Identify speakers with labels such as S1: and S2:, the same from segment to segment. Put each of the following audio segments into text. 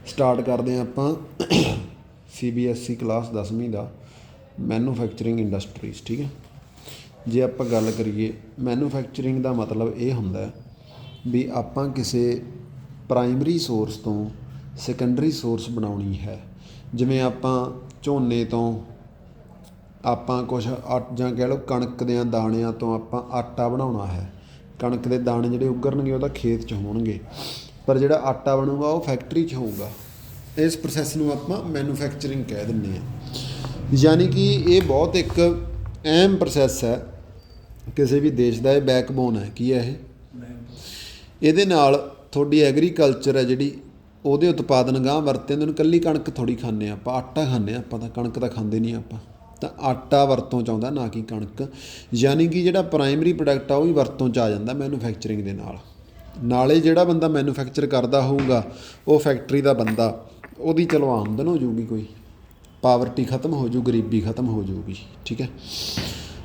S1: Start करते हैं आप CBSE क्लास 10वीं का मैਨੂਫੈਕਚਰਿੰਗ इंडस्ट्रीज़। ठीक है, जे आप गल करिए मैਨੂਫੈਕਚਰਿੰਗ का मतलब ये होंदा भी आप किसी प्राइमरी सोर्स तो सैकेंडरी सोर्स बनानी है। जिमें आप झोने तो आप कुछ ਜਾਂ कह लो कणक के दाणिਆਂ तो आप आटा बनाना है। कणक के दाने ਜਿਹੜੇ ਉਗਰਨਗੇ ਉਹ ਤਾਂ खेत 'ਚ ਹੋਣਗੇ, पर ਜਿਹੜਾ आटा ਬਣੂਗਾ ਉਹ फैक्ट्री 'ਚ ਹੋਊਗਾ। इस प्रोसैस ਨੂੰ ਆਪਾਂ मैਨੂਫੈਕਚਰਿੰਗ ਕਹਿ ਦਿੰਦੇ ਹਾਂ। यानी कि ये बहुत एक अहम प्रोसैस है किसी भी देश का। ये बैकबोन है की है ਇਹਦੇ ਨਾਲ ਤੁਹਾਡੀ एग्रीकल्चर है ਜਿਹੜੀ ਉਹਦੇ ਉਤਪਾਦਨ ਗਾਂਹ ਵਰਤੇ ਹੁੰਦੇ। ਕੱਲੀ ਕਣਕ ਥੋੜੀ ਖਾਂਦੇ ਆਪਾਂ, ਆਟਾ ਖਾਂਦੇ ਆਪਾਂ, ਤਾਂ ਕਣਕ ਤਾਂ ਖਾਂਦੇ ਨਹੀਂ ਆਪਾਂ, ਤਾਂ ਆਟਾ ਵਰਤੋਂ 'ਚ ਆਉਂਦਾ ਨਾ ਕਿ ਕਣਕ। ਯਾਨੀ ਕਿ ਜਿਹੜਾ ਪ੍ਰਾਇਮਰੀ ਪ੍ਰੋਡਕਟ ਆ ਉਹ ਵੀ ਵਰਤੋਂ 'ਚ ਆ ਜਾਂਦਾ ਮੈਨੂਫੈਕਚਰਿੰਗ ਦੇ ਨਾਲ। ਨਾਲੇ ਜਿਹੜਾ ਬੰਦਾ ਮੈਨੂਫੈਕਚਰ ਕਰਦਾ ਹੋਊਗਾ ਉਹ ਫੈਕਟਰੀ ਦਾ ਬੰਦਾ, ਉਹਦੀ ਚਲੋ ਆਮਦਨ ਹੋ ਜਾਊਗੀ, ਕੋਈ ਪਾਵਰਟੀ ਖਤਮ ਹੋ ਜੂ, ਗਰੀਬੀ ਖਤਮ ਹੋ ਜਾਊਗੀ। ਠੀਕ ਹੈ,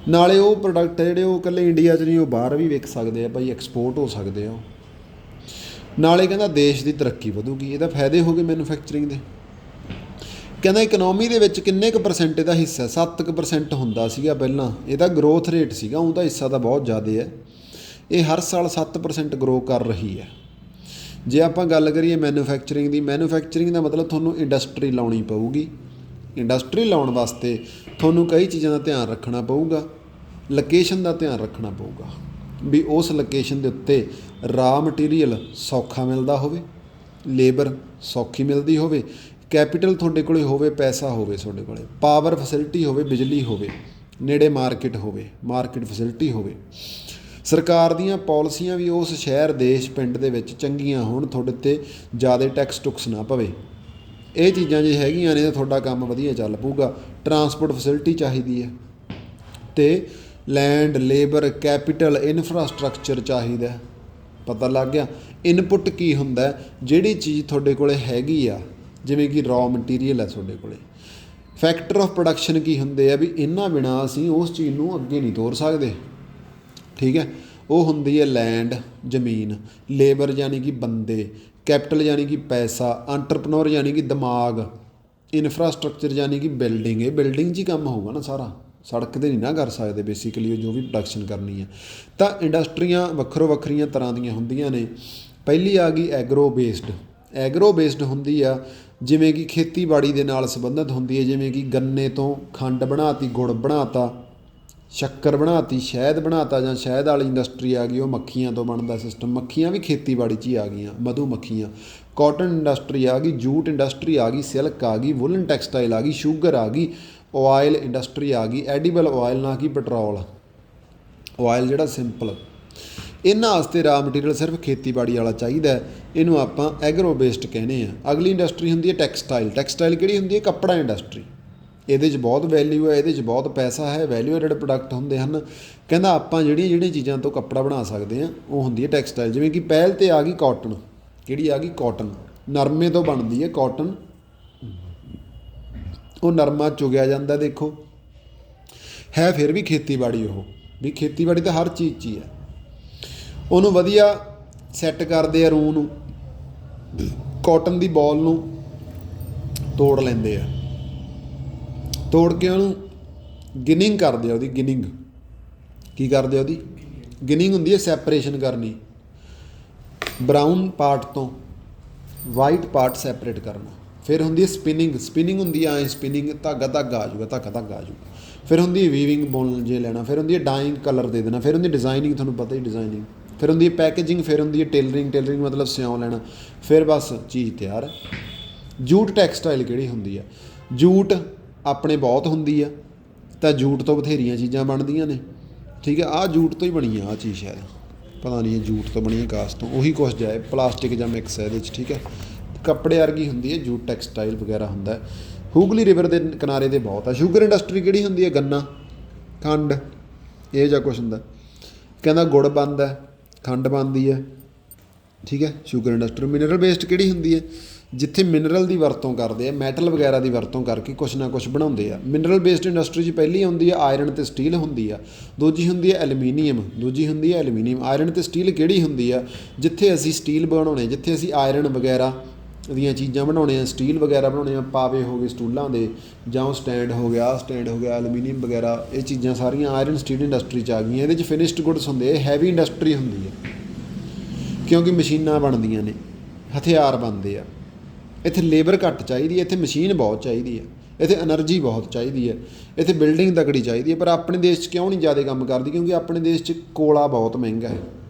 S1: ਨਾਲੇ ਉਹ ਪ੍ਰੋਡਕਟ ਜਿਹੜੇ ਉਹ ਇਕੱਲੇ ਇੰਡੀਆ 'ਚ ਨਹੀਂ, ਉਹ ਬਾਹਰ ਵੀ ਵਿਕ ਸਕਦੇ ਆ ਭਾਈ, ਐਕਸਪੋਰਟ ਹੋ ਸਕਦੇ ਆ। ਨਾਲੇ ਕਹਿੰਦਾ ਦੇਸ਼ ਦੀ ਤਰੱਕੀ ਵਧੂਗੀ। ਇਹਦਾ ਫਾਇਦੇ ਹੋ ਗਏ ਮੈਨੂਫੈਕਚਰਿੰਗ ਦੇ। ਕਹਿੰਦਾ ਇਕਨੋਮੀ ਦੇ ਵਿੱਚ ਕਿੰਨੇ ਕੁ ਪਰਸੈਂਟ ਇਹਦਾ ਹਿੱਸਾ? 7% ਹੁੰਦਾ ਸੀਗਾ ਪਹਿਲਾਂ, ਇਹਦਾ ਗਰੋਥ ਰੇਟ ਸੀਗਾ। ਉਹਦਾ ਹਿੱਸਾ ਤਾਂ ਬਹੁਤ ਜ਼ਿਆਦਾ ਹੈ, ਇਹ ਹਰ ਸਾਲ 7% ਗਰੋ ਕਰ ਰਹੀ ਹੈ। ਜੇ ਆਪਾਂ ਗੱਲ ਕਰੀਏ ਮੈਨੂਫੈਕਚਰਿੰਗ ਦੀ, ਮੈਨੂਫੈਕਚਰਿੰਗ ਦਾ ਮਤਲਬ ਤੁਹਾਨੂੰ ਇੰਡਸਟਰੀ ਲਾਉਣੀ ਪਊਗੀ। ਇੰਡਸਟਰੀ ਲਾਉਣ ਵਾਸਤੇ ਤੁਹਾਨੂੰ ਕਈ ਚੀਜ਼ਾਂ ਦਾ ਧਿਆਨ ਰੱਖਣਾ ਪਊਗਾ। ਲੋਕੇਸ਼ਨ ਦਾ ਧਿਆਨ ਰੱਖਣਾ ਪਊਗਾ ਵੀ ਉਸ ਲੋਕੇਸ਼ਨ ਦੇ ਉੱਤੇ ਰਾ ਮਟੀਰੀਅਲ ਸੌਖਾ ਮਿਲਦਾ ਹੋਵੇ, ਲੇਬਰ ਸੌਖੀ ਮਿਲਦੀ ਹੋਵੇ, ਕੈਪੀਟਲ ਤੁਹਾਡੇ ਕੋਲ ਹੋਵੇ, ਪੈਸਾ ਹੋਵੇ ਤੁਹਾਡੇ ਕੋਲ, ਪਾਵਰ ਫੈਸਿਲਿਟੀ ਹੋਵੇ, ਬਿਜਲੀ ਹੋਵੇ, ਨੇੜੇ ਮਾਰਕੀਟ ਹੋਵੇ, ਮਾਰਕੀਟ ਫੈਸਿਲਿਟੀ ਹੋਵੇ, ਸਰਕਾਰ ਦੀਆਂ ਪਾਲਿਸੀਆਂ ਵੀ ਉਸ ਸ਼ਹਿਰ ਦੇਸ਼ ਪਿੰਡ ਦੇ ਵਿੱਚ ਚੰਗੀਆਂ ਹੋਣ, ਤੁਹਾਡੇ 'ਤੇ ਜ਼ਿਆਦਾ ਟੈਕਸ ਟੁਕਸ ਨਾ ਪਵੇ। ਇਹ ਚੀਜ਼ਾਂ ਜੇ ਹੈਗੀਆਂ ਨੇ ਤਾਂ ਤੁਹਾਡਾ ਕੰਮ ਵਧੀਆ ਚੱਲ ਪਊਗਾ। ਟਰਾਂਸਪੋਰਟ ਫੈਸਿਲਿਟੀ ਚਾਹੀਦੀ ਹੈ ਅਤੇ ਲੈਂਡ, ਲੇਬਰ, ਕੈਪੀਟਲ, ਇਨਫਰਾਸਟਰਕਚਰ ਚਾਹੀਦਾ। ਪਤਾ ਲੱਗ ਗਿਆ ਇਨਪੁੱਟ ਕੀ ਹੁੰਦਾ, ਜਿਹੜੀ ਚੀਜ਼ ਤੁਹਾਡੇ ਕੋਲ ਹੈਗੀ ਆ, ਜਿਵੇਂ ਕਿ ਰॉ ਮਟੀਰੀਅਲ ਹੈ ਤੁਹਾਡੇ ਕੋਲ। ਫੈਕਟਰ ਆਫ ਪ੍ਰੋਡਕਸ਼ਨ ਕੀ ਹੁੰਦੇ ਆ ਵੀ ਇਹਨਾਂ ਬਿਨਾਂ ਅਸੀਂ ਉਸ ਚੀਜ਼ ਨੂੰ ਅੱਗੇ ਨਹੀਂ ਤੋਰ ਸਕਦੇ। ਠੀਕ ਹੈ, ਉਹ ਹੁੰਦੀ ਹੈ ਲੈਂਡ ਜ਼ਮੀਨ, ਲੇਬਰ ਯਾਨੀ ਕਿ ਬੰਦੇ, ਕੈਪੀਟਲ ਯਾਨੀ ਕਿ ਪੈਸਾ, ਐਂਟਰਪ੍ਰੇਨਿਓਰ ਯਾਨੀ ਕਿ ਦਿਮਾਗ, ਇਨਫਰਾਸਟਰਕਚਰ ਯਾਨੀ ਕਿ ਬਿਲਡਿੰਗ। ਇਹ ਬਿਲਡਿੰਗ 'ਚ ਹੀ ਕੰਮ ਹੋਊਗਾ ਨਾ ਸਾਰਾ, ਸੜਕ 'ਤੇ ਨਹੀਂ ਨਾ ਕਰ ਸਕਦੇ ਬੇਸਿਕਲੀ ਉਹ ਜੋ ਵੀ ਪ੍ਰੋਡਕਸ਼ਨ ਕਰਨੀ ਹੈ। ਤਾਂ ਇੰਡਸਟਰੀਆਂ ਵੱਖਰੋ ਵੱਖਰੀਆਂ ਤਰ੍ਹਾਂ ਦੀਆਂ ਹੁੰਦੀਆਂ ਨੇ। ਪਹਿਲੀ ਆ ਗਈ ਐਗਰੋ ਬੇਸਡ। ਐਗਰੋ ਬੇਸਡ ਹੁੰਦੀ ਆ ਜਿਵੇਂ ਕਿ ਖੇਤੀਬਾੜੀ ਦੇ ਨਾਲ ਸੰਬੰਧਿਤ ਹੁੰਦੀ ਹੈ। ਜਿਵੇਂ ਕਿ ਗੰਨੇ ਤੋਂ ਖੰਡ ਬਣਾਤੀ, ਗੁੜ ਬਣਾਤਾ, ਸ਼ੱਕਰ ਬਣਾਤੀ, ਸ਼ਹਿਦ ਬਣਾਤਾ, ਜਾਂ ਸ਼ਹਿਦ ਵਾਲੀ ਇੰਡਸਟਰੀ ਆ ਗਈ, ਉਹ ਮੱਖੀਆਂ ਤੋਂ ਬਣਦਾ ਸਿਸਟਮ। ਮੱਖੀਆਂ ਵੀ ਖੇਤੀਬਾੜੀ 'ਚ ਹੀ ਆ ਗਈਆਂ, ਮਧੂ ਮੱਖੀਆਂ। ਕਾਟਨ ਇੰਡਸਟਰੀ ਆ ਗਈ, ਜੂਟ ਇੰਡਸਟਰੀ ਆ ਗਈ, ਸਿਲਕ ਆ ਗਈ, ਵੁਲਨ ਟੈਕਸਟਾਈਲ ਆ ਗਈ, ਸ਼ੂਗਰ ਆ ਗਈ, ਆਇਲ ਇੰਡਸਟਰੀ ਆ ਗਈ, ਐਡੀਬਲ ਆਇਲ ਨਾ ਕਿ ਪੈਟਰੋਲ ਆਇਲ ਜਿਹੜਾ ਸਿੰਪਲ। ਇਹਨਾਂ ਵਾਸਤੇ ਰਾ ਮਟੀਰੀਅਲ ਸਿਰਫ ਖੇਤੀਬਾੜੀ ਵਾਲਾ ਚਾਹੀਦਾ, ਇਹਨੂੰ ਆਪਾਂ ਐਗਰੋ ਬੇਸਡ ਕਹਿੰਦੇ ਆ। ਅਗਲੀ ਇੰਡਸਟਰੀ ਹੁੰਦੀ ਹੈ ਟੈਕਸਟਾਈਲ। ਟੈਕਸਟਾਈਲ ਕਿਹੜੀ ਹੁੰਦੀ ਹੈ? ਕੱਪੜਾ ਇੰਡਸਟਰੀ। ਇਹਦੇ 'ਚ ਬਹੁਤ ਵੈਲਿਊ ਹੈ, ਇਹਦੇ 'ਚ ਬਹੁਤ ਪੈਸਾ ਹੈ, ਵੈਲਿਊ ਐਡਡ ਪ੍ਰੋਡਕਟ ਹੁੰਦੇ ਹਨ। ਕਹਿੰਦਾ ਆਪਾਂ ਜਿਹੜੀਆਂ ਚੀਜ਼ਾਂ ਤੋਂ ਕੱਪੜਾ ਬਣਾ ਸਕਦੇ ਹਾਂ ਉਹ ਹੁੰਦੀ ਹੈ ਟੈਕਸਟਾਈਲ। ਜਿਵੇਂ ਕਿ ਪਹਿਲ 'ਤੇ ਆ ਗਈ ਕਾਟਨ। ਕਿਹੜੀ ਆ ਗਈ? ਕਾਟਨ। ਨਰਮੇ ਤੋਂ ਬਣਦੀ ਹੈ ਕਾਟਨ। ਉਹ ਨਰਮਾ ਚੁਗਿਆ ਜਾਂਦਾ, ਦੇਖੋ ਹੈ ਫਿਰ ਵੀ ਖੇਤੀਬਾੜੀ। ਉਹ ਵੀ ਖੇਤੀਬਾੜੀ ਤਾਂ ਹਰ ਚੀਜ਼ 'ਚ ਹੀ ਹੈ। ਉਹਨੂੰ ਵਧੀਆ ਸੈੱਟ ਕਰਦੇ ਆ, ਰੂੰ ਨੂੰ, ਕਾਟਨ ਦੀ ਬੋਲ ਨੂੰ ਤੋੜ ਲੈਂਦੇ ਆ, ਤੋੜ ਕੇ ਉਹਨੂੰ ਗਿਨਿੰਗ ਕਰਦੇ ਆ। ਉਹਦੀ ਗਿਨਿੰਗ ਕੀ ਕਰਦੇ ਆ? ਉਹਦੀ ਗਿਨਿੰਗ ਹੁੰਦੀ ਹੈ ਸੈਪਰੇਸ਼ਨ ਕਰਨੀ, ਬਰਾਊਨ ਪਾਰਟ ਤੋਂ ਵਾਈਟ ਪਾਰਟ ਸੈਪਰੇਟ ਕਰਨਾ। ਫਿਰ ਹੁੰਦੀ ਹੈ ਸਪਿਨਿੰਗ। ਸਪਿਨਿੰਗ ਹੁੰਦੀ ਹੈ ਸਪਿਨਿੰਗ, ਧਾਗਾ ਧਾਗਾ ਆ ਜਾਊਗਾ, ਧਾਗਾ ਆ ਜਾਊਗਾ। ਫਿਰ ਹੁੰਦੀ ਹੈ ਵੀਵਿੰਗ, ਬੁਣ ਜੇ ਲੈਣਾ। ਫਿਰ ਹੁੰਦੀ ਹੈ ਡਾਈਂਗ, ਕਲਰ ਦੇ ਦੇਣਾ। ਫਿਰ ਹੁੰਦੀ ਹੈ ਡਿਜ਼ਾਈਨਿੰਗ, ਤੁਹਾਨੂੰ ਪਤਾ ਹੀ ਡਿਜ਼ਾਈਨਿੰਗ। ਫਿਰ ਹੁੰਦੀ ਹੈ ਪੈਕੇਜਿੰਗ। ਫਿਰ ਹੁੰਦੀ ਹੈ ਟੇਲਰਿੰਗ। ਟੇਲਰਿੰਗ ਮਤਲਬ ਸਿਉਂ ਲੈਣਾ। ਫਿਰ ਬਸ ਚੀਜ਼ ਤਿਆਰ ਹੈ। ਜੂਟ ਟੈਕਸਟਾਈਲ ਕਿਹੜੀ ਹੁੰਦੀ ਆ? ਜੂਟ ਆਪਣੇ ਬਹੁਤ ਹੁੰਦੀ ਆ, ਤਾਂ ਜੂਟ ਤੋਂ ਬਥੇਰੀਆਂ ਚੀਜ਼ਾਂ ਬਣਦੀਆਂ ਨੇ। ਠੀਕ ਹੈ, ਆਹ ਜੂਟ ਤੋਂ ਹੀ ਬਣੀ ਆ ਆਹ ਚੀਜ਼, ਸ਼ਾਇਦ ਪਤਾ ਨਹੀਂ ਇਹ ਜੂਟ ਤੋਂ ਬਣੀ ਹੈ ਕਾਸ ਤੋਂ, ਉਹੀ ਕੁਛ ਜਾਏ, ਪਲਾਸਟਿਕ ਜਾਂ ਮਿਕਸ ਹੈ ਇਹਦੇ 'ਚ। ਠੀਕ ਹੈ, ਕੱਪੜੇ ਵਰਗੀ ਹੁੰਦੀ ਹੈ ਜੂਟ ਟੈਕਸਟਾਈਲ ਵਗੈਰਾ ਹੁੰਦਾ। ਹੂਗਲੀ ਰਿਵਰ ਦੇ ਕਿਨਾਰੇ 'ਤੇ ਬਹੁਤ ਆ। ਸ਼ੂਗਰ ਇੰਡਸਟਰੀ ਕਿਹੜੀ ਹੁੰਦੀ ਹੈ? ਗੰਨਾ, ਖੰਡ, ਇਹ ਜਿਹਾ ਕੁਛ ਹੁੰਦਾ। ਕਹਿੰਦਾ ਗੁੜ ਬਣਦਾ, ਖੰਡ ਬਣਦੀ ਹੈ। ਠੀਕ ਹੈ, ਸ਼ੂਗਰ ਇੰਡਸਟਰੀ। ਮਿਨਰਲ ਬੇਸਡ ਕਿਹੜੀ ਹੁੰਦੀ ਹੈ? ਜਿੱਥੇ ਮਿਨਰਲ ਦੀ ਵਰਤੋਂ ਕਰਦੇ ਆ, ਮੈਟਲ ਵਗੈਰਾ ਦੀ ਵਰਤੋਂ ਕਰਕੇ ਕੁਛ ਨਾ ਕੁਛ ਬਣਾਉਂਦੇ ਆ। ਮਿਨਰਲ ਬੇਸਡ ਇੰਡਸਟਰੀ 'ਚ ਪਹਿਲੀ ਆਉਂਦੀ ਹੈ ਆਇਰਨ ਅਤੇ ਸਟੀਲ ਹੁੰਦੀ ਆ। ਦੂਜੀ ਹੁੰਦੀ ਹੈ ਐਲੂਮੀਨੀਅਮ। ਆਇਰਨ ਅਤੇ ਸਟੀਲ ਕਿਹੜੀ ਹੁੰਦੀ ਆ? ਜਿੱਥੇ ਅਸੀਂ ਸਟੀਲ ਬਣਾਉਣੇ, ਜਿੱਥੇ ਅਸੀਂ ਆਇਰਨ ਵਗੈਰਾ ਦੀਆਂ ਚੀਜ਼ਾਂ ਬਣਾਉਣੇ ਆ, ਸਟੀਲ ਵਗੈਰਾ ਬਣਾਉਣੇ ਆ, ਪਾਵੇ ਹੋ ਗਏ ਸਟੂਲਾਂ ਦੇ, ਜਾਂ ਉਹ ਸਟੈਂਡ ਹੋ ਗਿਆ, ਸਟੈਂਡ ਹੋ ਗਿਆ, ਐਲੂਮੀਨੀਅਮ ਵਗੈਰਾ, ਇਹ ਚੀਜ਼ਾਂ ਸਾਰੀਆਂ ਆਇਰਨ ਸਟੀਲ ਇੰਡਸਟਰੀ 'ਚ ਆ ਗਈਆਂ। ਇਹਦੇ 'ਚ ਫਿਨਿਸ਼ਡ ਗੁੱਡਸ ਹੁੰਦੇ, ਇਹ ਹੈਵੀ ਇੰਡਸਟਰੀ ਹੁੰਦੀ ਹੈ ਕਿਉਂਕਿ ਮਸ਼ੀਨਾਂ ਬਣਦੀਆਂ ਨੇ, ਹਥਿਆਰ ਬਣਦੇ ਆ। ਇੱਥੇ ਲੇਬਰ ਘੱਟ ਚਾਹੀਦੀ ਹੈ, ਇੱਥੇ ਮਸ਼ੀਨ ਬਹੁਤ ਚਾਹੀਦੀ ਹੈ, ਇੱਥੇ ਐਨਰਜੀ ਬਹੁਤ ਚਾਹੀਦੀ ਹੈ, ਇੱਥੇ ਬਿਲਡਿੰਗ ਤਕੜੀ ਚਾਹੀਦੀ ਹੈ। ਪਰ ਆਪਣੇ ਦੇਸ਼ 'ਚ ਕਿਉਂ ਨਹੀਂ ਜ਼ਿਆਦਾ ਕੰਮ ਕਰਦੀ? ਕਿਉਂਕਿ ਆਪਣੇ ਦੇਸ਼ 'ਚ ਕੋਲਾ ਬਹੁਤ ਮਹਿੰਗਾ ਹੈ,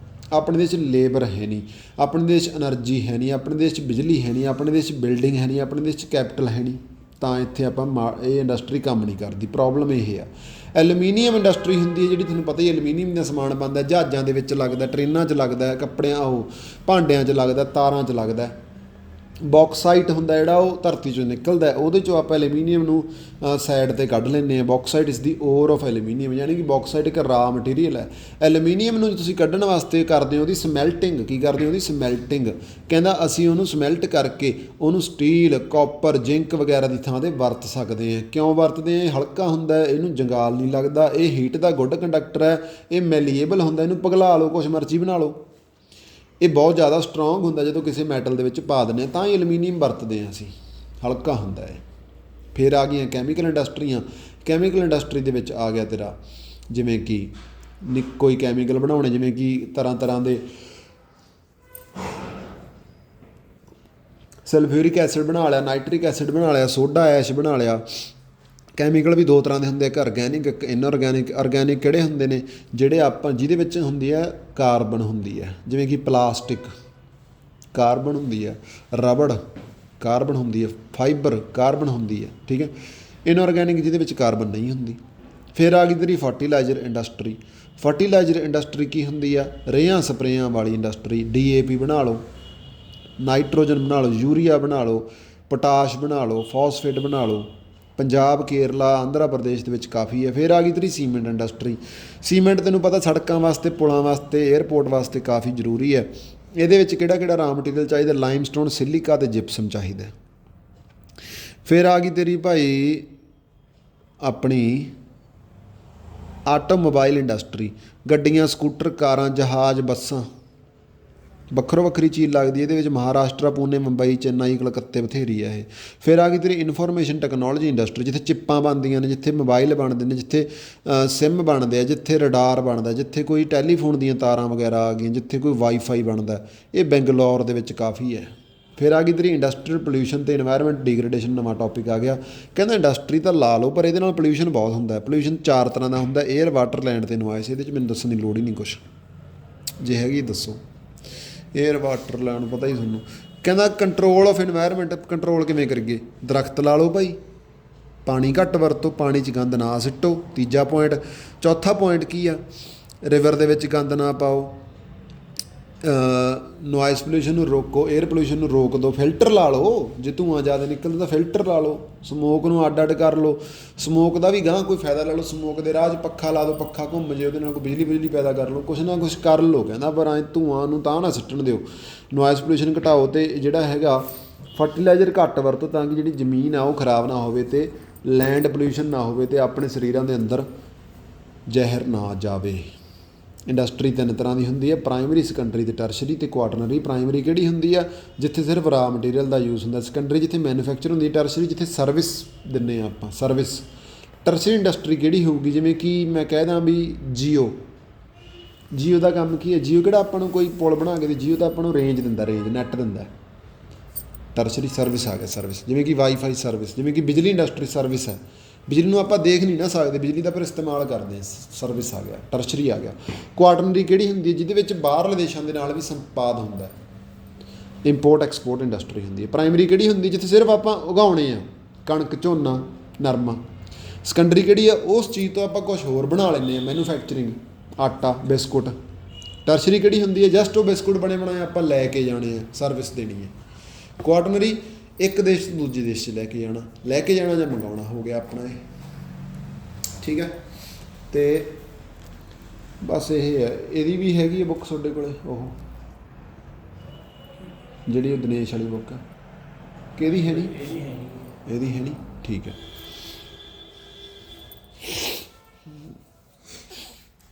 S1: ਆਪਣੇ ਦੇਸ਼ 'ਚ ਲੇਬਰ ਹੈ ਨਹੀਂ, ਆਪਣੇ ਦੇਸ਼ 'ਚ ਐਨਰਜੀ ਹੈ ਨਹੀਂ, ਆਪਣੇ ਦੇਸ਼ 'ਚ ਬਿਜਲੀ ਹੈ ਨਹੀਂ, ਆਪਣੇ ਦੇਸ਼ 'ਚ ਬਿਲਡਿੰਗ ਹੈ ਨਹੀਂ, ਆਪਣੇ ਦੇਸ਼ 'ਚ ਕੈਪੀਟਲ ਹੈ ਨਹੀਂ, ਤਾਂ ਇੱਥੇ ਆਪਾਂ ਇਹ ਇੰਡਸਟਰੀ ਕੰਮ ਨਹੀਂ ਕਰਦੀ। ਪ੍ਰੋਬਲਮ ਇਹ ਆ। ਐਲੂਮੀਨੀਅਮ ਇੰਡਸਟਰੀ ਹੁੰਦੀ ਹੈ ਜਿਹੜੀ ਤੁਹਾਨੂੰ ਪਤਾ ਹੀ, ਐਲੂਮੀਨੀਅਮ ਦਾ ਸਮਾਨ ਬਣਦਾ, ਜਹਾਜ਼ਾਂ ਦੇ ਵਿੱਚ ਲੱਗਦਾ, ਟ੍ਰੇਨਾਂ 'ਚ ਲੱਗਦਾ, ਕੱਪੜਿਆਂ ਭਾਂਡਿਆਂ 'ਚ ਲੱਗਦਾ, ਤਾਰਾਂ 'ਚ ਲੱਗਦਾ। ਬੌਕਸਾਈਟ ਹੁੰਦਾ ਜਿਹੜਾ, ਉਹ ਧਰਤੀ 'ਚੋਂ ਨਿਕਲਦਾ, ਉਹਦੇ 'ਚੋਂ ਆਪਾਂ ਐਲੂਮੀਨੀਅਮ ਨੂੰ ਸਾਈਡ 'ਤੇ ਕੱਢ ਲੈਂਦੇ ਹਾਂ। Bauxite is the ore of aluminium, ਯਾਨੀ ਕਿ ਬੌਕਸਾਈਟ ਇੱਕ ਰਾ ਮਟੀਰੀਅਲ ਹੈ। ਐਲੂਮੀਨੀਅਮ ਨੂੰ ਤੁਸੀਂ ਕੱਢਣ ਵਾਸਤੇ ਕਰਦੇ ਹੋ ਉਹਦੀ ਸਮੈਲਟਿੰਗ। ਕੀ ਕਰਦੇ ਹੋ? ਉਹਦੀ ਸਮੈਲਟਿੰਗ। ਕਹਿੰਦਾ ਅਸੀਂ ਉਹਨੂੰ ਸਮੈਲਟ ਕਰਕੇ ਉਹਨੂੰ ਸਟੀਲ, ਕਾਪਰ, ਜ਼ਿੰਕ ਵਗੈਰਾ ਦੀ ਥਾਂ 'ਤੇ ਵਰਤ ਸਕਦੇ ਹਾਂ। ਕਿਉਂ ਵਰਤਦੇ ਹਾਂ? ਇਹ ਹਲਕਾ ਹੁੰਦਾ, ਇਹਨੂੰ ਜੰਗਾਲ ਨਹੀਂ ਲੱਗਦਾ, ਇਹ ਹੀਟ ਦਾ ਗੁੱਡ ਕੰਡਕਟਰ ਹੈ, ਇਹ ਮੈਲੀਏਬਲ ਹੁੰਦਾ, ਇਹਨੂੰ ਪਿਘਲਾ ਲਓ, ਕੁਛ ਮਰਜ਼ੀ ਬਣਾ ਲਓ। ਇਹ ਬਹੁਤ ਜ਼ਿਆਦਾ ਸਟਰੋਂਗ ਹੁੰਦਾ, ਜਦੋਂ ਕਿਸੇ ਮੈਟਲ ਦੇ ਵਿੱਚ ਪਾ ਦਿੰਦੇ ਹਾਂ ਤਾਂ ਹੀ ਐਲੂਮੀਨੀਅਮ ਵਰਤਦੇ ਹਾਂ ਅਸੀਂ, ਹਲਕਾ ਹੁੰਦਾ ਹੈ। ਫਿਰ ਆ ਗਈਆਂ ਕੈਮੀਕਲ ਇੰਡਸਟਰੀਆਂ। ਕੈਮੀਕਲ ਇੰਡਸਟਰੀ ਦੇ ਵਿੱਚ ਆ ਗਿਆ ਤੇਰਾ ਜਿਵੇਂ ਕਿ ਕੋਈ ਕੈਮੀਕਲ ਬਣਾਉਣੇ, ਜਿਵੇਂ ਕਿ ਤਰ੍ਹਾਂ ਤਰ੍ਹਾਂ ਦੇ ਸਲਫਿਊਰਿਕ ਐਸਿਡ ਬਣਾ ਲਿਆ, ਨਾਈਟ੍ਰਿਕ ਐਸਿਡ ਬਣਾ ਲਿਆ, ਸੋਡਾ ਐਸ਼ ਬਣਾ ਲਿਆ। ਕੈਮੀਕਲ ਵੀ ਦੋ ਤਰ੍ਹਾਂ ਦੇ ਹੁੰਦੇ, ਇੱਕ ਔਰਗੈਨਿਕ, ਇੱਕ ਇਨਔਰਗੈਨਿਕ। ਔਰਗੈਨਿਕ ਕਿਹੜੇ ਹੁੰਦੇ ਨੇ? ਜਿਹੜੇ ਆਪਾਂ ਜਿਹਦੇ ਵਿੱਚ ਹੁੰਦੀ ਹੈ ਕਾਰਬਨ ਹੁੰਦੀ ਹੈ, ਜਿਵੇਂ ਕਿ ਪਲਾਸਟਿਕ ਕਾਰਬਨ ਹੁੰਦੀ ਹੈ, ਰਬੜ ਕਾਰਬਨ ਹੁੰਦੀ ਹੈ, ਫਾਈਬਰ ਕਾਰਬਨ ਹੁੰਦੀ ਹੈ, ਠੀਕ ਹੈ। ਇਨਔਰਗੈਨਿਕ ਜਿਹਦੇ ਵਿੱਚ ਕਾਰਬਨ ਨਹੀਂ ਹੁੰਦੀ। ਫਿਰ ਆ ਗਈ ਤੇਰੀ ਫਰਟੀਲਾਈਜ਼ਰ ਇੰਡਸਟਰੀ। ਫਰਟੀਲਾਈਜ਼ਰ ਇੰਡਸਟਰੀ ਕੀ ਹੁੰਦੀ ਆ? ਰੇਹਾਂ ਸਪਰੇਆਂ ਵਾਲੀ ਇੰਡਸਟਰੀ। DAP ਬਣਾ ਲਓ, ਨਾਈਟ੍ਰੋਜਨ ਬਣਾ ਲਓ, ਯੂਰੀਆ ਬਣਾ ਲਓ, ਪੋਟਾਸ਼ ਬਣਾ ਲਓ, ਫਾਸਫੇਟ ਬਣਾ ਲਓ। ਪੰਜਾਬ, ਕੇਰਲਾ, ਆਂਧਰਾ ਪ੍ਰਦੇਸ਼ ਦੇ ਵਿੱਚ ਕਾਫੀ ਹੈ। ਫਿਰ ਆ ਗਈ ਤੇਰੀ ਸੀਮੈਂਟ ਇੰਡਸਟਰੀ। ਸੀਮੈਂਟ ਤੈਨੂੰ ਪਤਾ ਸੜਕਾਂ ਵਾਸਤੇ, ਪੁਲਾਂ ਵਾਸਤੇ, ਏਅਰਪੋਰਟ ਵਾਸਤੇ ਕਾਫੀ ਜ਼ਰੂਰੀ ਹੈ। ਇਹਦੇ ਵਿੱਚ ਕਿਹੜਾ ਕਿਹੜਾ ਰਾ ਮਟੀਰੀਅਲ ਚਾਹੀਦਾ? ਲਾਈਮਸਟੋਨ, ਸਿਲਿਕਾ ਅਤੇ ਜਿਪਸਮ ਚਾਹੀਦਾ। ਫਿਰ ਆ ਗਈ ਤੇਰੀ ਭਾਈ ਆਪਣੀ ਆਟੋਮੋਬਾਈਲ ਇੰਡਸਟਰੀ। ਗੱਡੀਆਂ, ਸਕੂਟਰ, ਕਾਰਾਂ, ਜਹਾਜ਼, ਬੱਸਾਂ, ਵੱਖਰੋ ਵੱਖਰੀ ਚੀਜ਼ ਲੱਗਦੀ। ਇਹਦੇ ਵਿੱਚ ਮਹਾਰਾਸ਼ਟਰ, ਪੂਨੇ, ਮੁੰਬਈ, ਚੇਨਈ, ਕਲਕੱਤੇ ਬਥੇਰੀ ਹੈ ਇਹ। ਫਿਰ ਆ ਗਈ ਤੇਰੀ ਇਨਫੋਰਮੇਸ਼ਨ ਟੈਕਨੋਲੋਜੀ ਇੰਡਸਟਰੀ, ਜਿੱਥੇ ਚਿੱਪਾਂ ਬਣਦੀਆਂ ਨੇ, ਜਿੱਥੇ ਮੋਬਾਈਲ ਬਣਦੇ ਨੇ, ਜਿੱਥੇ ਸਿਮ ਬਣਦੇ ਆ, ਜਿੱਥੇ ਰਡਾਰ ਬਣਦਾ, ਜਿੱਥੇ ਕੋਈ ਟੈਲੀਫੋਨ ਦੀਆਂ ਤਾਰਾਂ ਵਗੈਰਾ ਆ ਗਈਆਂ, ਜਿੱਥੇ ਕੋਈ ਵਾਈਫਾਈ ਬਣਦਾ। ਇਹ ਬੈਂਗਲੌਰ ਦੇ ਵਿੱਚ ਕਾਫੀ ਹੈ। ਫਿਰ ਆ ਗਈ ਤੇਰੀ ਇੰਡਸਟਰੀਅਲ ਪੋਲਿਊਸ਼ਨ ਅਤੇ ਇਨਵਾਇਰਮੈਂਟ ਡੀਗ੍ਰੇਡੇਸ਼ਨ, ਨਵਾਂ ਟੌਪਿਕ ਆ ਗਿਆ। ਕਹਿੰਦਾ ਇੰਡਸਟਰੀ ਤਾਂ ਲਾ ਲਓ, ਪਰ ਇਹਦੇ ਨਾਲ ਪੋਲਿਊਸ਼ਨ ਬਹੁਤ ਹੁੰਦਾ। ਪੋਲਿਊਸ਼ਨ 4 ਤਰ੍ਹਾਂ ਦਾ ਹੁੰਦਾ, ਏਅਰ, ਵਾਟਰ, ਲੈਂਡ ਅਤੇ ਨੋਇਸ। ਇਹਦੇ 'ਚ ਮੈਨੂੰ ਦੱਸਣ ਦੀ ਲੋੜ ਹੀ ਨਹੀਂ ਕੁਛ, ਜੇ ਹੈਗੀ ਦੱਸੋ। ਏਅਰ, ਵਾਟਰ, ਲੈਂਡ ਪਤਾ ਹੀ ਤੁਹਾਨੂੰ। ਕਹਿੰਦਾ ਕੰਟਰੋਲ ਆਫ ਇਨਵਾਇਰਮੈਂਟ। ਕੰਟਰੋਲ ਕਿਵੇਂ ਕਰੀਏ? ਦਰਖਤ ਲਾ ਲਓ ਭਾਈ, ਪਾਣੀ ਘੱਟ ਵਰਤੋ, ਪਾਣੀ 'ਚ ਗੰਦ ਨਾ ਸਿੱਟੋ, ਤੀਜਾ ਪੁਆਇੰਟ। ਚੌਥਾ ਪੁਆਇੰਟ ਕੀ ਆ? ਰਿਵਰ ਦੇ ਵਿੱਚ ਗੰਦ ਨਾ ਪਾਓ, ਨੋਇਸ ਪੋਲਿਊਸ਼ਨ ਨੂੰ ਰੋਕੋ, ਏਅਰ ਪੋਲਿਊਸ਼ਨ ਨੂੰ ਰੋਕ ਦਿਓ। ਫਿਲਟਰ ਲਾ ਲਓ, ਜੇ ਧੂੰਆਂ ਜ਼ਿਆਦਾ ਨਿਕਲਦਾ ਤਾਂ ਫਿਲਟਰ ਲਾ ਲਓ। ਸਮੋਕ ਨੂੰ ਅੱਡ ਅੱਡ ਕਰ ਲਓ। ਸਮੋਕ ਦਾ ਵੀ ਗਾਂਹ ਕੋਈ ਫਾਇਦਾ ਲੈ ਲਓ। ਸਮੋਕ ਦੇ ਰਾਹ 'ਚ ਪੱਖਾ ਲਾ ਦਿਓ, ਪੱਖਾ ਘੁੰਮ ਜੇ, ਉਹਦੇ ਨਾਲ ਕੋਈ ਬਿਜਲੀ ਪੈਦਾ ਕਰ ਲਓ, ਕੁਛ ਨਾ ਕੁਛ ਕਰ ਲਓ। ਕਹਿੰਦਾ ਪਰ ਐਂ ਧੂੰਆਂ ਨੂੰ ਤਾਂ ਨਾ ਸਿੱਟਣ ਦਿਓ। ਨੋਇਸ ਪੋਲਿਊਸ਼ਨ ਘਟਾਓ, ਅਤੇ ਜਿਹੜਾ ਹੈਗਾ ਫਰਟੀਲਾਈਜ਼ਰ ਘੱਟ ਵਰਤੋ, ਤਾਂ ਕਿ ਜਿਹੜੀ ਜ਼ਮੀਨ ਆ ਉਹ ਖਰਾਬ ਨਾ ਹੋਵੇ, ਅਤੇ ਲੈਂਡ ਪੋਲਿਊਸ਼ਨ ਨਾ ਹੋਵੇ, ਅਤੇ ਆਪਣੇ ਸਰੀਰਾਂ ਦੇ ਅੰਦਰ ਜ਼ਹਿਰ ਨਾ ਜਾਵੇ। ਇੰਡਸਟਰੀ 3 ਤਰ੍ਹਾਂ ਦੀ ਹੁੰਦੀ ਹੈ, ਪ੍ਰਾਇਮਰੀ, ਸੈਕੰਡਰੀ ਅਤੇ ਟਰਸ਼ਰੀ ਅਤੇ ਕੁਆਟਰਨਰੀ। ਪ੍ਰਾਇਮਰੀ ਕਿਹੜੀ ਹੁੰਦੀ ਆ? ਜਿੱਥੇ ਸਿਰਫ ਰਾ ਮਟੀਰੀਅਲ ਦਾ ਯੂਜ਼ ਹੁੰਦਾ। ਸੈਕੰਡਰੀ ਜਿੱਥੇ ਮੈਨੂਫੈਕਚਰ ਹੁੰਦੀ ਹੈ। ਟਰਸ਼ਰੀ ਜਿੱਥੇ ਸਰਵਿਸ ਦਿੰਦੇ ਹਾਂ ਆਪਾਂ, ਸਰਵਿਸ। ਟਰਸ਼ਰੀ ਇੰਡਸਟਰੀ ਕਿਹੜੀ ਹੋਊਗੀ? ਜਿਵੇਂ ਕਿ ਮੈਂ ਕਹਿ ਦਾਂ ਵੀ ਜੀਓ ਦਾ ਕੰਮ ਕੀ ਹੈ? ਜੀਓ ਕਿਹੜਾ ਆਪਾਂ ਨੂੰ ਕੋਈ ਪੁਲ ਬਣਾ ਕੇ ਦੇ? ਜੀਓ ਤਾਂ ਆਪਾਂ ਨੂੰ ਰੇਂਜ ਦਿੰਦਾ, ਰੇਂਜ ਨੈੱਟ ਦਿੰਦਾ। ਟਰਸ਼ਰੀ ਸਰਵਿਸ ਆ ਗਿਆ, ਸਰਵਿਸ। ਜਿਵੇਂ ਕਿ ਵਾਈਫਾਈ ਸਰਵਿਸ, ਜਿਵੇਂ ਕਿ ਬਿਜਲੀ ਇੰਡਸਟਰੀ ਸਰਵਿਸ ਹੈ। ਬਿਜਲੀ ਨੂੰ ਆਪਾਂ ਦੇਖ ਨਹੀਂ ਨਾ ਸਕਦੇ, ਬਿਜਲੀ ਦਾ ਪਰ ਇਸਤੇਮਾਲ ਕਰਦੇ ਹਾਂ, ਸਰਵਿਸ ਆ ਗਿਆ, ਟਰਸ਼ਰੀ ਆ ਗਿਆ। ਕੁਆਟਰਨਰੀ ਕਿਹੜੀ ਹੁੰਦੀ ਹੈ? ਜਿਹਦੇ ਵਿੱਚ ਬਾਹਰਲੇ ਦੇਸ਼ਾਂ ਦੇ ਨਾਲ ਵੀ ਸੰਪਾਦ ਹੁੰਦਾ, ਇੰਪੋਰਟ ਐਕਸਪੋਰਟ ਇੰਡਸਟਰੀ ਹੁੰਦੀ ਹੈ। ਪ੍ਰਾਇਮਰੀ ਕਿਹੜੀ ਹੁੰਦੀ? ਜਿੱਥੇ ਸਿਰਫ ਆਪਾਂ ਉਗਾਉਣੇ ਆ, ਕਣਕ, ਝੋਨਾ, ਨਰਮਾ। ਸੈਕੰਡਰੀ ਕਿਹੜੀ ਆ? ਉਸ ਚੀਜ਼ ਤੋਂ ਆਪਾਂ ਕੁਛ ਹੋਰ ਬਣਾ ਲੈਂਦੇ ਹਾਂ, ਮੈਨੂਫੈਕਚਰਿੰਗ, ਆਟਾ, ਬਿਸਕੁਟ। ਟਰਸ਼ਰੀ ਕਿਹੜੀ ਹੁੰਦੀ ਹੈ? ਜਸਟ ਉਹ ਬਿਸਕੁਟ ਬਣੇ ਬਣਾਏ ਆਪਾਂ ਲੈ ਕੇ ਜਾਣੇ ਆ, ਸਰਵਿਸ ਦੇਣੀ ਹੈ। ਕੁਆਟਰਨਰੀ ਇੱਕ ਦੇਸ਼ ਤੋਂ ਦੂਜੇ ਦੇਸ਼ 'ਚ ਲੈ ਕੇ ਜਾਣਾ ਜਾਂ ਮੰਗਵਾਉਣਾ ਹੋ ਗਿਆ ਆਪਣਾ ਇਹ, ਠੀਕ ਹੈ। ਅਤੇ ਬਸ ਇਹ ਹੈ। ਇਹਦੀ ਵੀ ਹੈਗੀ ਹੈ ਬੁੱਕ ਤੁਹਾਡੇ ਕੋਲ, ਉਹ ਜਿਹੜੀ ਉਹ ਦਿਨੇਸ਼ ਵਾਲੀ ਬੁੱਕ ਹੈ, ਕਿਹਦੀ ਹੈ ਨਹੀਂ? ਇਹਦੀ ਹੈ ਨਹੀਂ, ਠੀਕ ਹੈ।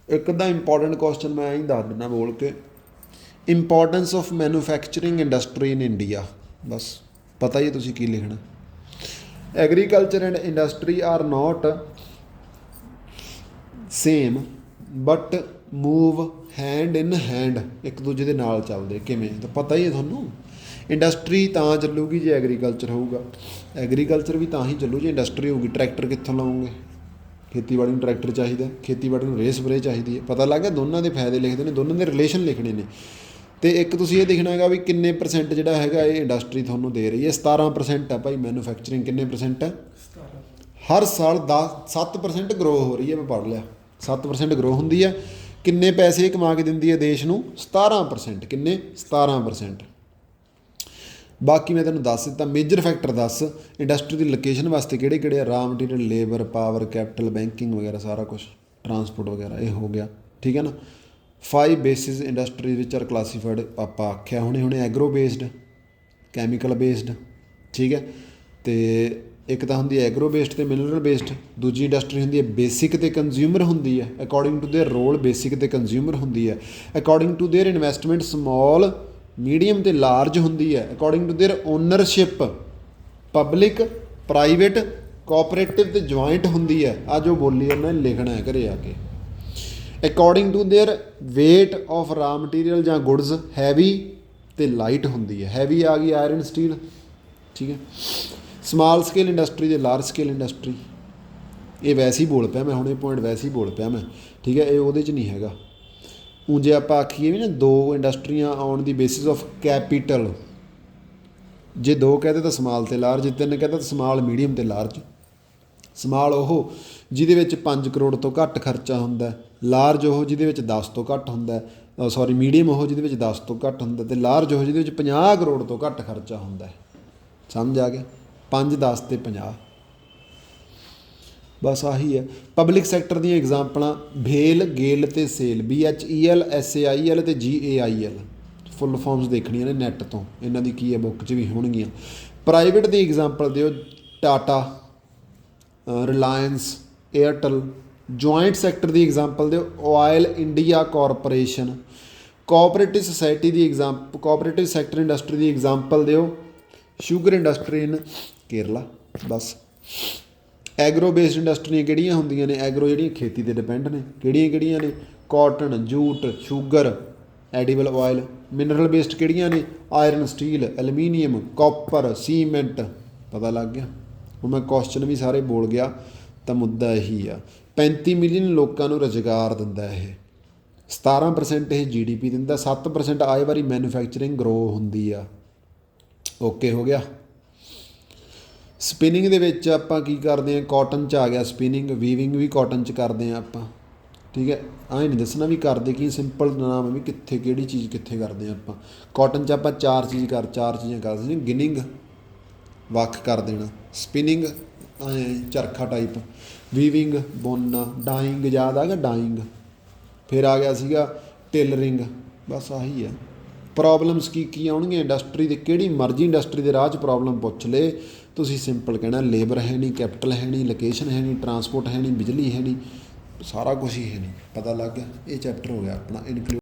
S1: ਇੱਕ ਅੱਧਾ ਇੰਪੋਰਟੈਂਟ ਕੁਐਸਚਨ ਮੈਂ ਹੀ ਦੱਸ ਦਿੰਦਾ ਬੋਲ ਕੇ। Importance of manufacturing industry in India, ਬਸ ਪਤਾ ਹੀ ਤੁਸੀਂ ਕੀ ਲਿਖਣਾ। Agriculture and industry are not same but move hand in hand, ਇੱਕ ਦੂਜੇ ਦੇ ਨਾਲ ਚੱਲਦੇ। ਕਿਵੇਂ? ਤਾਂ ਪਤਾ ਹੀ ਹੈ ਤੁਹਾਨੂੰ। ਇੰਡਸਟਰੀ ਤਾਂ ਚੱਲੂਗੀ ਜੇ ਐਗਰੀਕਲਚਰ ਹੋਊਗਾ, ਐਗਰੀਕਲਚਰ ਵੀ ਤਾਂ ਹੀ ਚੱਲੂ ਜੇ ਇੰਡਸਟਰੀ ਹੋਊਗੀ। ਟਰੈਕਟਰ ਕਿੱਥੋਂ ਲਾਉਂਗੇ? ਖੇਤੀਬਾੜੀ ਨੂੰ ਟਰੈਕਟਰ ਚਾਹੀਦਾ, ਖੇਤੀਬਾੜੀ ਨੂੰ ਰੇਹ ਸਪਰੇਅ ਚਾਹੀਦੀ ਹੈ। ਪਤਾ ਲੱਗ ਗਿਆ? ਦੋਨਾਂ ਦੇ ਫਾਇਦੇ ਲਿਖਦੇ ਨੇ, ਦੋਨਾਂ ਦੇ ਰਿਲੇਸ਼ਨ ਲਿਖਣੇ ਨੇ। ਅਤੇ ਇੱਕ ਤੁਸੀਂ ਇਹ ਦੇਖਣਾ ਹੈਗਾ ਵੀ ਕਿੰਨੇ % ਜਿਹੜਾ ਹੈਗਾ ਇਹ ਇੰਡਸਟਰੀ ਤੁਹਾਨੂੰ ਦੇ ਰਹੀ ਹੈ। 17% ਹੈ ਭਾਈ ਮੈਨੂਫੈਕਚਰਿੰਗ। ਕਿੰਨੇ % ਹੈ? ਹਰ ਸਾਲ 7% ਗਰੋ ਹੋ ਰਹੀ ਹੈ। ਮੈਂ ਪੜ੍ਹ ਲਿਆ 7% ਗਰੋ ਹੁੰਦੀ ਹੈ। ਕਿੰਨੇ ਪੈਸੇ ਕਮਾ ਕੇ ਦਿੰਦੀ ਹੈ ਦੇਸ਼ ਨੂੰ? 17%। ਕਿੰਨੇ? 17%। ਬਾਕੀ ਮੈਂ ਤੈਨੂੰ ਦੱਸ ਦਿੱਤਾ। ਮੇਜਰ ਫੈਕਟਰ ਦੱਸ ਇੰਡਸਟਰੀ ਦੀ ਲੋਕੇਸ਼ਨ ਵਾਸਤੇ ਕਿਹੜੇ ਕਿਹੜੇ ਆ? ਰਾ material, labour, power, capital, banking ਵਗੈਰਾ ਸਾਰਾ ਕੁਛ, ਟਰਾਂਸਪੋਰਟ ਵਗੈਰਾ, ਇਹ ਹੋ ਗਿਆ। ਠੀਕ ਹੈ ਨਾ। 5 ਬੇਸਿਸ ਇੰਡਸਟਰੀ ਵਿਚ ਆਰ ਕਲਾਸੀਫਾਈਡ ਆਪਾਂ ਆਖਿਆ ਹੁਣੇ ਐਗਰੋ ਬੇਸਡ, ਕੈਮੀਕਲ ਬੇਸਡ। ਠੀਕ ਹੈ। ਅਤੇ ਇੱਕ ਤਾਂ ਹੁੰਦੀ ਹੈ ਐਗਰੋ ਬੇਸਡ ਅਤੇ ਮਿਨਰਲ ਬੇਸਡ। ਦੂਜੀ ਇੰਡਸਟਰੀ ਹੁੰਦੀ ਹੈ ਬੇਸਿਕ ਅਤੇ ਕੰਜ਼ਿਊਮਰ ਹੁੰਦੀ ਹੈ। According to their role basic ਅਤੇ ਕੰਜ਼ਿਊਮਰ ਹੁੰਦੀ ਹੈ। According to their investment small, medium ਅਤੇ ਲਾਰਜ ਹੁੰਦੀ ਹੈ। According to their ownership public, private, cooperative ਅਤੇ ਜੁਆਇੰਟ ਹੁੰਦੀ ਹੈ। ਆ ਜੋ ਬੋਲੀ ਉਹਨਾਂ ਨੇ ਲਿਖਣਾ ਹੈ ਘਰੇ ਆ ਕੇ। According to their weight of raw material ਜਾਂ ਗੁਡਸ, ਹੈਵੀ ਅਤੇ ਲਾਈਟ ਹੁੰਦੀ ਹੈ। ਹੈਵੀ ਆ ਗਈ ਆਇਰਨ ਸਟੀਲ। ਠੀਕ ਹੈ। ਸਮਾਲ ਸਕੇਲ ਇੰਡਸਟਰੀ ਅਤੇ ਲਾਰਜ ਸਕੇਲ ਇੰਡਸਟਰੀ, ਇਹ ਵੈਸੇ ਹੀ ਬੋਲ ਪਿਆ ਮੈਂ ਹੁਣ, ਇਹ ਪੁਆਇੰਟ ਵੈਸੇ ਹੀ ਬੋਲ ਪਿਆ ਮੈਂ। ਠੀਕ ਹੈ। ਇਹ ਉਹਦੇ 'ਚ ਨਹੀਂ ਹੈਗਾ। ਊਂ ਜੇ ਆਪਾਂ ਆਖੀਏ ਵੀ ਨਾ 2 ਇੰਡਸਟਰੀਆਂ ਆਉਣ ਦੀ ਬੇਸਿਸ ਆਫ ਕੈਪੀਟਲ, ਜੇ 2 ਕਹਦੇ ਤਾਂ ਸਮਾਲ ਅਤੇ ਲਾਰਜ, 3 ਕਹਦਾ ਤਾਂ ਸਮਾਲ, ਮੀਡੀਅਮ ਅਤੇ ਲਾਰਜ। ਸਮਾਲ ਉਹ ਜਿਹਦੇ ਵਿੱਚ 5 ਕਰੋੜ ਤੋਂ ਘੱਟ ਖਰਚਾ ਹੁੰਦਾ, ਲਾਰਜ ਉਹ ਜਿਹਦੇ ਵਿੱਚ 10 ਤੋਂ ਘੱਟ ਹੁੰਦਾ, ਸੌਰੀ ਮੀਡੀਅਮ ਉਹ ਜਿਹਦੇ ਵਿੱਚ 10 ਤੋਂ ਘੱਟ ਹੁੰਦਾ, ਅਤੇ ਲਾਰਜ ਉਹ ਜਿਹਦੇ ਵਿੱਚ 50 ਕਰੋੜ ਤੋਂ ਘੱਟ ਖਰਚਾ ਹੁੰਦਾ। ਸਮਝ ਆ ਗਿਆ? 5, 10 ਅਤੇ 50, ਬਸ ਆਹੀ ਹੈ। ਪਬਲਿਕ ਸੈਕਟਰ ਦੀਆਂ ਐਗਜ਼ਾਮਪਲਾਂ ਭੇਲ, ਗੇਲ ਅਤੇ ਸੇਲ, BHEL, SAIL ਅਤੇ GAIL। ਫੁੱਲ ਫਾਰਮਸ ਦੇਖਣੀਆਂ ਨੇ ਨੈੱਟ ਤੋਂ, ਇਹਨਾਂ ਦੀ ਕੀ ਹੈ ਬੁੱਕ 'ਚ ਵੀ ਹੋਣਗੀਆਂ। ਪ੍ਰਾਈਵੇਟ ਦੀ ਐਗਜ਼ਾਮਪਲ ਦਿਓ Tata, Reliance, Airtel. Joint sector ਦੀ ਐਗਜ਼ਾਮਪਲ ਦਿਓ oil India corporation. Cooperative society ਦੀ ਕੋਆਪਰੇਟਿਵ ਸੈਕਟਰ ਇੰਡਸਟਰੀ ਦੀ ਐਗਜ਼ਾਮਪਲ ਦਿਓ ਸ਼ੂਗਰ ਇੰਡਸਟਰੀ ਇਨ ਕੇਰਲਾ। ਬਸ। ਐਗਰੋ ਬੇਸਡ ਇੰਡਸਟਰੀਆਂ ਕਿਹੜੀਆਂ ਹੁੰਦੀਆਂ ਨੇ? ਐਗਰੋ ਜਿਹੜੀਆਂ ਖੇਤੀ 'ਤੇ ਡਿਪੈਂਡ ਨੇ। ਕਿਹੜੀਆਂ ਕਿਹੜੀਆਂ ਨੇ? Cotton, jute, sugar, edible oil. Mineral based ਕਿਹੜੀਆਂ ਨੇ? Iron, steel, aluminium, copper, cement. ਪਤਾ ਲੱਗ ਗਿਆ? ਹੁਣ ਮੈਂ ਕੁਐਸਚਨ ਵੀ ਸਾਰੇ ਬੋਲ ਗਿਆ ਤਾਂ ਮੁੱਦਾ ਇਹੀ ਆ। 35 ਮਿਲੀਅਨ ਲੋਕਾਂ ਨੂੰ ਰੁਜ਼ਗਾਰ ਦਿੰਦਾ ਇਹ। 17% ਇਹ GDP ਦਿੰਦਾ। 7% ਆਏ ਵਾਰੀ ਮੈਨੂਫੈਕਚਰਿੰਗ ਗਰੋ ਹੁੰਦੀ ਆ। ਓਕੇ ਹੋ ਗਿਆ। ਸਪਿਨਿੰਗ ਦੇ ਵਿੱਚ ਆਪਾਂ ਕੀ ਕਰਦੇ ਹਾਂ? ਕਾਟਨ 'ਚ ਆ ਗਿਆ ਸਪਿਨਿੰਗ, ਵੀਵਿੰਗ ਵੀ ਕਾਟਨ 'ਚ ਕਰਦੇ ਹਾਂ ਆਪਾਂ। ਠੀਕ ਹੈ। ਐਂ ਨਹੀਂ ਦੱਸਣਾ ਵੀ ਕਰਦੇ ਕੀ, ਸਿੰਪਲ ਨਾਮ ਵੀ ਕਿੱਥੇ ਕਿਹੜੀ ਚੀਜ਼ ਕਿੱਥੇ ਕਰਦੇ ਹਾਂ ਆਪਾਂ। ਕਾਟਨ 'ਚ ਆਪਾਂ 4 ਚੀਜ਼ਾਂ ਕਰਦੇ ਹਾਂ। ਗਿਨਿੰਗ ਵੱਖ ਕਰ ਦੇਣਾ, ਸਪਿਨਿੰਗ ਚਰਖਾ ਟਾਈਪ, ਵੀਵਿੰਗ ਬੁਣਨਾ, ਡਾਈਂਗ ਯਾਦ ਆ ਗਿਆ? ਡਾਈਂਗ। ਫਿਰ ਆ ਗਿਆ ਸੀਗਾ ਟੇਲਰਿੰਗ। ਬਸ ਆਹੀ ਆ। ਪ੍ਰੋਬਲਮਸ ਕੀ ਕੀ ਆਉਣਗੀਆਂ ਇੰਡਸਟਰੀ ਦੇ? ਕਿਹੜੀ ਮਰਜ਼ੀ ਇੰਡਸਟਰੀ ਦੇ ਰਾਹ 'ਚ ਪ੍ਰੋਬਲਮ ਪੁੱਛ ਲਏ ਤੁਸੀਂ, ਸਿੰਪਲ ਕਹਿਣਾ ਲੇਬਰ ਹੈ ਨਹੀਂ, ਕੈਪੀਟਲ ਹੈ ਨਹੀਂ, ਲੋਕੇਸ਼ਨ ਹੈ ਨਹੀਂ, ਟਰਾਂਸਪੋਰਟ ਹੈ ਨਹੀਂ, ਬਿਜਲੀ ਹੈ ਨਹੀਂ, ਸਾਰਾ ਕੁਛ ਹੀ ਹੈ ਨਹੀਂ। ਪਤਾ ਲੱਗ ਗਿਆ? ਇਹ ਚੈਪਟਰ ਹੋ ਗਿਆ ਆਪਣਾ ਇਨਕਲੂਡ।